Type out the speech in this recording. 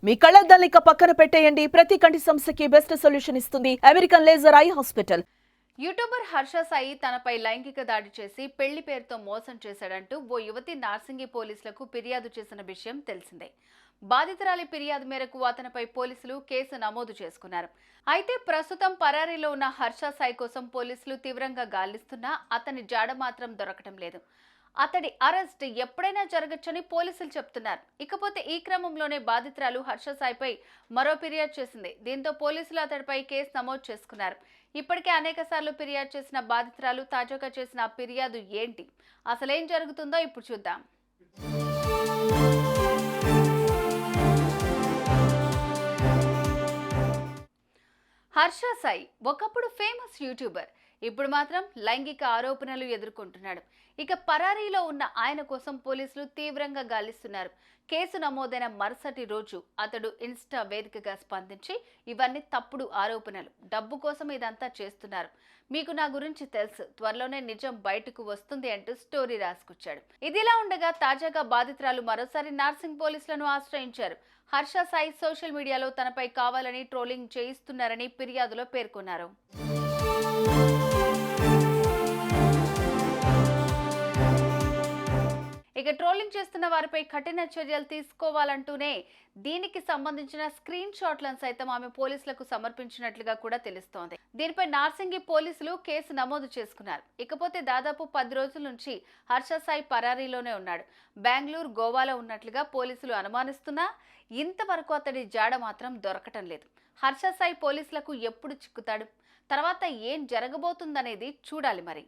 మీ కళ్ళద్దాలిక పక్కన పెట్టేయండి. ప్రతి కంటి సమస్యకి బెస్ట్ సొల్యూషన్ ఇస్తుంది American laser eye hospital. YouTuber Harsha Sai తనపై లైంగిక దాడి చేసి పెళ్లి పేరుతో మోసం చేశాడంటూ ఓ యువతి నార్సింగి పోలీసులకు ఫిర్యాదు చేసిన విషయం తెలిసిందే. బాధితురాలి ఫిర్యాదు మేరకు అతనిపై పోలీసులు కేసు నమోదు చేసుకున్నారు. అయితే ప్రస్తుతం పరారీలో ఉన్న హర్ష సాయి కోసం పోలీసులు తీవ్రంగా గాలిస్తున్నా అతని జాడ మాత్రం దొరకటం లేదు. అతడి అరెస్ట్ ఎప్పుడైనా జరగచ్చని పోలీసులు చెప్తున్నారు. ఇకపోతే ఈ క్రమంలోనే బాధితురాలు హర్ష సాయిపై మరో ఫిర్యాదు చేసింది. దీంతో పోలీసులు అతడిపై కేసు నమోదు చేసుకున్నారు. ఇప్పటికే అనేక సార్లు ఫిర్యాదు చేసిన బాధితురాలు తాజాగా చేసిన ఫిర్యాదు ఏంటి, అసలేం జరుగుతుందో ఇప్పుడు చూద్దాం. హర్ష సాయి ఒకప్పుడు ఫేమస్ యూట్యూబర్, ఇప్పుడు మాత్రం లైంగిక ఆరోపణలు ఎదుర్కొంటున్నాడు. ఇక పరారీలో ఉన్న ఆయన కోసం పోలీసులు తీవ్రంగా గాలిస్తున్నారు. కేసు నమోదైన మరుసటి రోజు అతడు ఇన్స్టా వేదికగా స్పందించి ఇవన్నీ తప్పుడు ఆరోపణలు, డబ్బు కోసం ఇదంతా చేస్తున్నారు, మీకు నా గురించి తెలుసు, త్వరలోనే నిజం బయటకు వస్తుంది అంటూ స్టోరీ రాసుకొచ్చాడు. ఇదిలా ఉండగా తాజాగా బాధితురాలు మరోసారి నార్సింగ్ పోలీసులను ఆశ్రయించారు. హర్ష సాయి సోషల్ మీడియాలో తనపై కావాలని ట్రోలింగ్ చేయిస్తున్నారని ఫిర్యాదులో పేర్కొన్నారు. ఇక ట్రోలింగ్ చేస్తున్న వారిపై కఠిన చర్యలు తీసుకోవాలంటూనే దీనికి సంబంధించిన స్క్రీన్ షాట్లను సైతం ఆమె పోలీసులకు సమర్పించినట్లుగా కూడా తెలుస్తోంది. దీనిపై నార్సింగి పోలీసులు కేసు నమోదు చేసుకున్నారు. ఇకపోతే దాదాపు 10 రోజుల నుంచి హర్ష సాయి పరారీలోనే ఉన్నాడు. బెంగళూరు, గోవాలో ఉన్నట్లుగా పోలీసులు అనుమానిస్తున్నా ఇంతవరకు అతడి జాడ మాత్రం దొరకటం లేదు. హర్ష సాయి పోలీసులకు ఎప్పుడు చిక్కుతాడు, తర్వాత ఏం జరగబోతుందనేది చూడాలి మరి.